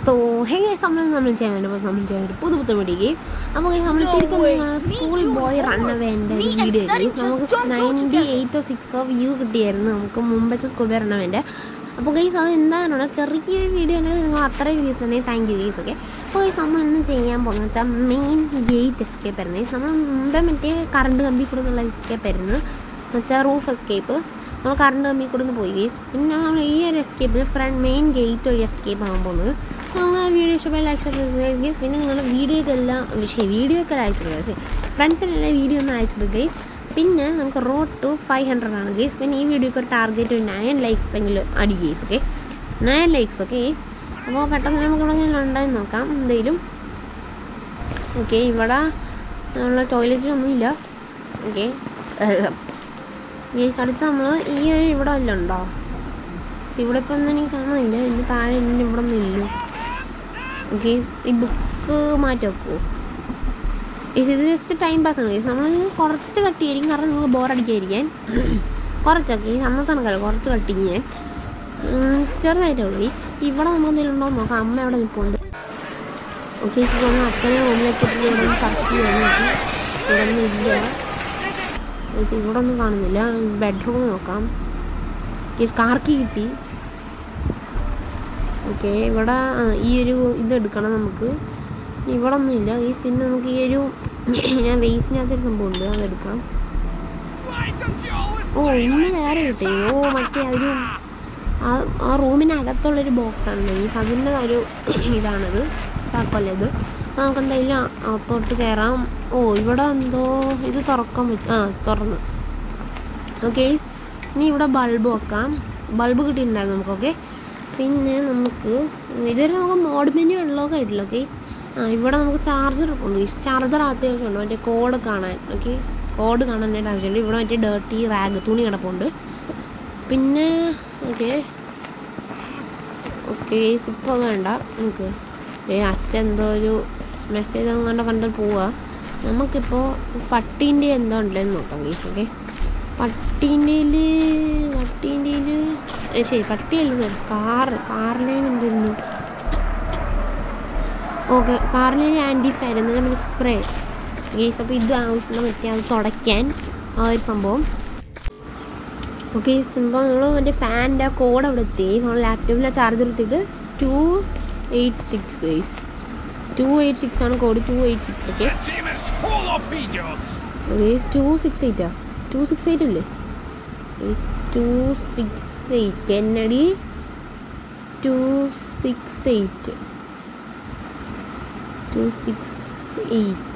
So hey guys, നമ്മൾ ചെയ്യുന്നുണ്ട് പുതു വീഡിയോ ഗൈസ്. അപ്പോൾ നമ്മൾ തിരിച്ചൊന്ന് സ്കൂൾ ബോയ് റണ്ണവേൻ്റെ ഒരു വീഡിയോ ഗൈസ്. നമുക്ക് 98 or 6 വ്യൂ കിട്ടിയായിരുന്നു നമുക്ക് മുമ്പത്തെ സ്കൂൾ ബോയ് റണ്ണവേൻ്റെ. അപ്പോൾ ഗൈസ് അത് എന്താണെന്ന് ചെറിയൊരു വീഡിയോ ഉണ്ടെങ്കിൽ നിങ്ങൾ അത്രയും വ്യൂസ് തന്നെ താങ്ക് യു ഗൈസ്. ഓക്കെ, അപ്പോൾ ഗൈസ് നമ്മൾ ഇന്ന് ചെയ്യാൻ പോകുന്നത് വെച്ചാൽ മെയിൻ ഗേറ്റ് എസ്കേപ്പ് ആയിരുന്നു ഗൈസ്. നമ്മൾ മുമ്പേ മറ്റേ കറണ്ട് കമ്പി കൂടെ നിന്നുള്ള എസ്കേപ്പ് ആയിരുന്നു എന്ന് വെച്ചാൽ റൂഫ് എസ്കേപ്പ്. നമ്മൾ കറണ്ട് കമ്പി കൂടെ നിന്ന് പോയി ഗൈസ്. പിന്നെ നമ്മൾ ഈ ഒരു എസ്കേപ്പിൽ മെയിൻ ഗേറ്റ് വഴി എസ്കേപ്പ് ആകാൻ പോകുന്നത്. നമ്മൾ വീഡിയോ ഇഷ്ടമായി ലൈക്ക് ഗൈസ്. പിന്നെ നിങ്ങൾ വീഡിയോയൊക്കെ അയച്ചു ഗൈസ്. ഫ്രണ്ട്സിനെല്ലാം വീഡിയോ ഒന്ന് അയച്ചു കൊടുക്കുക ഗൈസ്. പിന്നെ നമുക്ക് റോഡ് ടു 500 ആണ് ഗൈസ്. പിന്നെ ഈ വീഡിയോക്ക് ഒരു ടാർഗറ്റ് 9 likes എങ്കിലും അടി guys. Okay, 9 likes okay guys. അപ്പോൾ പെട്ടെന്ന് നമുക്ക് ഇവിടെ ഉണ്ടായി നോക്കാം എന്തെങ്കിലും. ഓക്കെ, ഇവിടെ നമ്മളെ ടോയ്ലറ്റിലൊന്നുമില്ല. ഓക്കെ ഗൈസ്, അടുത്ത് നമ്മൾ ഈ ഒരു ഇവിടെ വല്ലതും ഉണ്ടോ? ഇവിടെ ഇപ്പം ഒന്നും എനിക്ക് കാണുന്നില്ല. ഇതിൻ്റെ താഴെ എൻ്റെ ഇവിടെ ഒന്നും ഇല്ല. ഓക്കെ, ഈ ബുക്ക് മാറ്റി വെക്കുമോ? ഇത് ജസ്റ്റ് ടൈം പാസ്സാണ് ഗൈസ്. നമ്മൾ കുറച്ച് കട്ട് ചെയ്യായിരിക്കും, കാരണം നിങ്ങൾ ബോറടിക്കാതിരിക്കാൻ കുറച്ചൊക്കെ അന്നത്തെ കണക്കല്ല, കുറച്ച് കട്ട് ചെയ്യാൻ ചെറുതായിട്ടേ ഉള്ളൂ ഗൈസ്. ഇവിടെ നമുക്ക് എന്തെങ്കിലും ഉണ്ടോ നോക്കാം. അമ്മ അവിടെ നിൽപ്പുണ്ട്. ഓക്കെ, ഇപ്പോൾ നമ്മൾ അച്ഛനെ റൂമിലേക്ക് ഇവിടെ സെർച്ച് ചെയ്യാൻ നോക്കി. ഇവിടെ ഒന്നും ഇല്ല ഗൈസ്, ഇവിടെ ഒന്നും കാണുന്നില്ല. ബെഡ്റൂം നോക്കാം ഗൈസ്. കാർക്കി കിട്ടി. ഓക്കെ, ഇവിടെ ഈ ഒരു ഇതെടുക്കണം നമുക്ക്. ഇവിടെ ഒന്നും ഇല്ല ഗൈസ്. പിന്നെ നമുക്ക് ഈ ഒരു ഞാൻ വേസ്റ്റിനകത്തൊരു സംഭവമുണ്ട്, അതെടുക്കാം. ഓ, ഇന്ന് വേറെ കിട്ടി. ഓ, മറ്റേ ഒരു ആ റൂമിനകത്തുള്ളൊരു ബോക്സാണ് ഗൈസ്. അതിൻ്റെ ഒരു ഇതാണിത്, താക്കോല്ല ഇത്. അപ്പോൾ നമുക്ക് എന്തായാലും അകത്തോട്ട് കയറാം. ഓ, ഇവിടെ എന്തോ ഇത് തുറക്കാൻ പറ്റും. തുറന്ന്. ഓക്കെ ഗൈസ്, ഇനി ഇവിടെ ബൾബ് വെക്കാം. ബൾബ് കിട്ടിയിട്ടുണ്ടായിരുന്നു നമുക്ക്. ഓക്കെ, പിന്നെ നമുക്ക് ഇതൊരു നമുക്ക് മോഡ് മെനു ഉള്ളതൊക്കെ ആയിട്ടില്ല ഗൈസ്. ഇവിടെ നമുക്ക് ചാർജർ ഉണ്ട് ഗൈസ്. ചാർജർ അത്യാവശ്യമുണ്ട് മറ്റേ കോഡ് കാണാൻ. ഓക്കെ, കോഡ് കാണാനായിട്ട് ആവശ്യമുണ്ട്. ഇവിടെ മറ്റേ ഡേർട്ടി റാഗ് തുണി കിടപ്പുണ്ട്. പിന്നെ ഓക്കെ ഗൈസ്, ഇപ്പോൾ അത് വേണ്ട നമുക്ക്. അച്ഛൻ എന്തോ ഒരു മെസ്സേജ് അങ്ങോട്ട് കണ്ട് പോവുക. നമുക്കിപ്പോൾ പട്ടീൻ്റെ എന്തോ ഉണ്ടെന്ന് നോക്കാം ഗൈസ്. ഓക്കെ, പട്ടീൻ്റെ ശരി, പട്ടിയല്ല സാർ, കാറിലേന് എന്തായിരുന്നു? ഓക്കെ, കാറിലേന് ആൻറ്റി ഫയർ എന്നാൽ മറ്റേ സ്പ്രേ ഗൈസ്. അപ്പോൾ ഇത് ആവശ്യമുള്ള മറ്റേ അത് തുടയ്ക്കാൻ ആ ഒരു സംഭവം. ഓക്കെ, സംഭവം നമ്മൾ മറ്റേ ഫാനിൻ്റെ ആ കോഡ് അവിടെ എത്തി. നമ്മൾ ലാപ്ടോപ്പിലെ ചാർജർ എടുത്തിട്ട് 286 ഗൈസ്. 286 ആണ് കോഡ്, 286. ഓക്കെ ഗൈസ്, 268 268 അല്ലേ ഗൈസ്? 268 എന്നടി 268 268.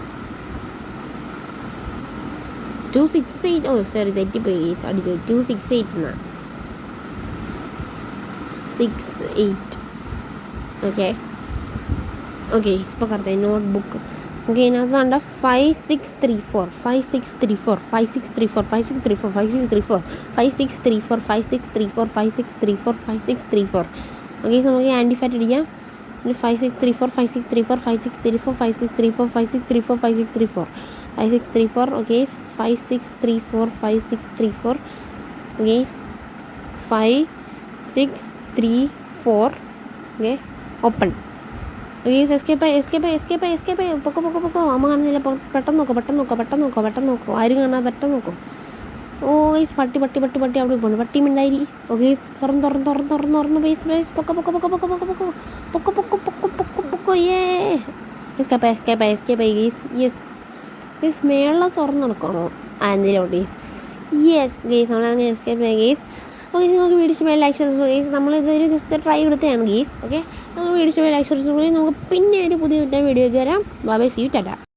ഓ സോറി, തെറ്റിപ്പോയി ഗൈസ്. അടിച്ചു 268 എന്നാ 68. ഓക്കെ ഇപ്പോൾ കറക്റ്റായി. നോട്ട്ബുക്ക് ഓക്കെ, ഇതിനകത്ത് കണ്ട 5634 5634 5634 5634 5634 5634 5634 5634 5634. ഓക്കെ, നമുക്ക് ആൻറ്റി ഫാറ്റ് അടിക്കാം. 5634 5634 5634 5634 5634 5634 5634. Okay, 5634 5634. Okay, 5634. Okay, open. Okay, escape പൊക്കോ. അമ്മ കാണുന്നില്ല. പെട്ടെന്ന് നോക്കോ. ആരും കാണാൻ പെട്ടെന്ന് നോക്കോ. ഓ ഗൈസ്, പട്ടി അവിടെ പോകണം. പട്ടി മിണ്ടായി. ഓക്കെ, തുറന്ന് ബേസ് പൊക്കോ. Escape guys. യെസ് മേളിൽ തുറന്ന് നടക്കണോ അതിലോട്ട് ഗൈസ്? യെസ് ഗൈസ്, നമ്മളങ്ങനെ എസ്കേപ്പ് ആയി ഗൈസ്. ഓക്കെ, നിങ്ങൾക്ക് വീഡിയോ ഇഷ്ടമായി ലൈക്ക് ചെയ്തു ഗൈസ്. നമ്മളിതൊരു ജസ്റ്റ് ട്രൈ കൊടുത്തതാണ് ഗൈസ്. ഓക്കെ, നമുക്ക് വീഡിയോ ഇഷ്ടമായി ലൈക്ക് ചെയ്തു. നമുക്ക് പിന്നെ ഒരു പുതിയ വീഡിയോ വരാം. Bye, see you, Tata.